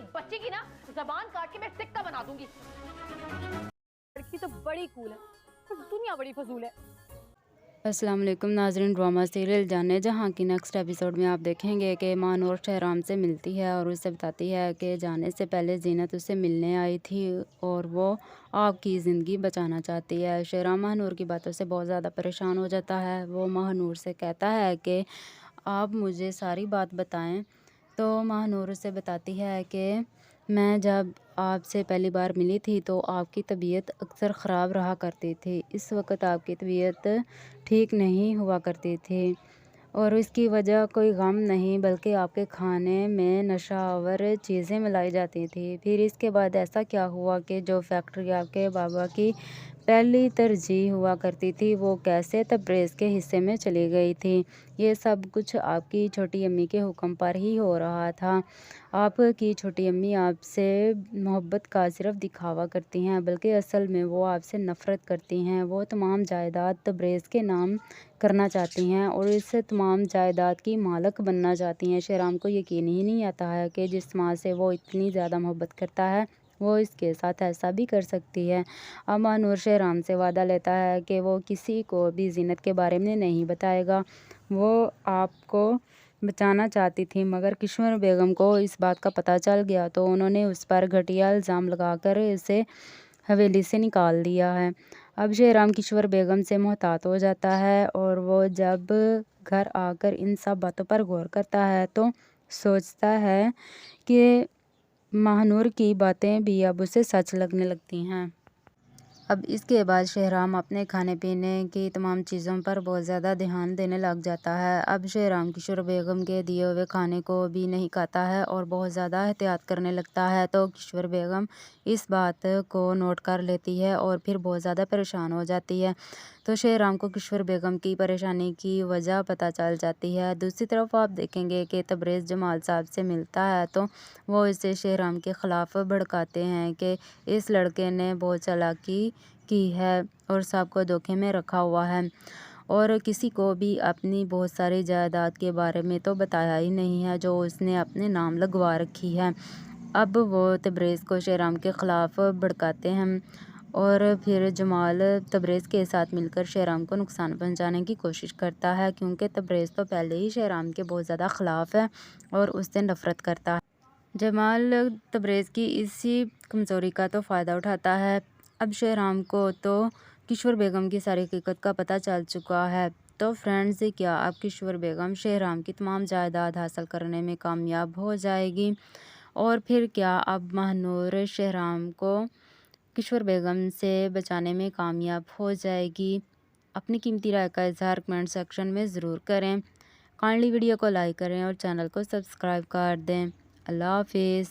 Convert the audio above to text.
बच्ची की ना जबान काट के मैं सिक्का बना दूंगी। लड़की तो बड़ी कूल है पर दुनिया बड़ी फजूल है। अस्सलाम वालेकुम नाज़रीन, ड्रामा सीरियल जाने जहाँ की नेक्स्ट एपिसोड में आप देखेंगे कि मानूर शहराम से मिलती है और उससे बताती है कि जाने से पहले जीनत उससे मिलने आई थी और वो आपकी ज़िंदगी बचाना चाहती है। शहराम महानूर की बातों से बहुत ज़्यादा परेशान हो जाता है। वो महानूर से कहता है कि आप मुझे सारी बात बताएं। तो महानूर उससे बताती है कि मैं जब आपसे पहली बार मिली थी तो आपकी तबीयत अक्सर ख़राब रहा करती थी। इस वक्त आपकी तबीयत ठीक नहीं हुआ करती थी और इसकी वजह कोई गम नहीं बल्कि आपके खाने में नशा आवर चीज़ें मिलाई जाती थी। फिर इसके बाद ऐसा क्या हुआ कि जो फैक्ट्री आपके बाबा की पहली तरजीह हुआ करती थी वो कैसे तब्रेज़ के हिस्से में चली गई थी। ये सब कुछ आपकी छोटी अम्मी के हुक्म पर ही हो रहा था। आपकी छोटी अम्मी आपसे मोहब्बत का सिर्फ दिखावा करती हैं बल्कि असल में वो आपसे नफ़रत करती हैं। वो तमाम जायदाद तब्रेज़ के नाम करना चाहती हैं और इस तमाम जायदाद की मालिक बनना चाहती हैं। शहराम को यकीन ही नहीं आता है कि जिस माँ से वो इतनी ज़्यादा मोहब्बत करता है वो इसके साथ ऐसा भी कर सकती है। अब महानूर शहराम से वादा लेता है कि वो किसी को भी जीनत के बारे में नहीं बताएगा। वो आपको बचाना चाहती थी मगर किश्वर बेगम को इस बात का पता चल गया तो उन्होंने उस पर घटिया इल्ज़ाम लगाकर इसे हवेली से निकाल दिया है। अब शहराम किश्वर बेगम से मोहतात हो जाता है और वो जब घर आकर इन सब बातों पर गौर करता है तो सोचता है कि महानूर की बातें भी अब उसे सच लगने लगती हैं। अब इसके बाद शहराम अपने खाने पीने की तमाम चीज़ों पर बहुत ज़्यादा ध्यान देने लग जाता है। अब शहराम किशोर बेगम के दिए हुए खाने को भी नहीं खाता है और बहुत ज़्यादा एहतियात करने लगता है। तो किशोर बेगम इस बात को नोट कर लेती है और फिर बहुत ज़्यादा परेशान हो जाती है। तो शहराम को किशोर बेगम की परेशानी की वजह पता चल जाती है। दूसरी तरफ आप देखेंगे कि तब्रेज़ जमाल साहब से मिलता है तो वो इसे शहराम के ख़िलाफ़ भड़काते हैं कि इस लड़के ने बहुत चालाकी की है और सबको धोखे में रखा हुआ है और किसी को भी अपनी बहुत सारी जायदाद के बारे में तो बताया ही नहीं है जो उसने अपने नाम लगवा रखी है। अब वो तब्रेज़ को शहराम के ख़िलाफ़ भड़काते हैं और फिर जमाल तब्रेज़ के साथ मिलकर शहराम को नुकसान पहुंचाने की कोशिश करता है क्योंकि तब्रेज़ तो पहले ही शहराम के बहुत ज़्यादा ख़िलाफ़ है और उससे नफ़रत करता है। जमाल तब्रेज़ की इसी कमज़ोरी का तो फ़ायदा उठाता है। अब शहराम को तो किशोर बेगम की सारी हकीकत का पता चल चुका है। तो फ्रेंड्स, क्या अब किशोर बेगम शहराम की तमाम जायदाद हासिल करने में कामयाब हो जाएगी और फिर क्या अब महानूर शहराम को किशोर बेगम से बचाने में कामयाब हो जाएगी? अपनी कीमती राय का इज़हार कमेंट सेक्शन में ज़रूर करें। काइंडली वीडियो को लाइक करें और चैनल को सब्सक्राइब कर दें। अल्लाह हाफिज़।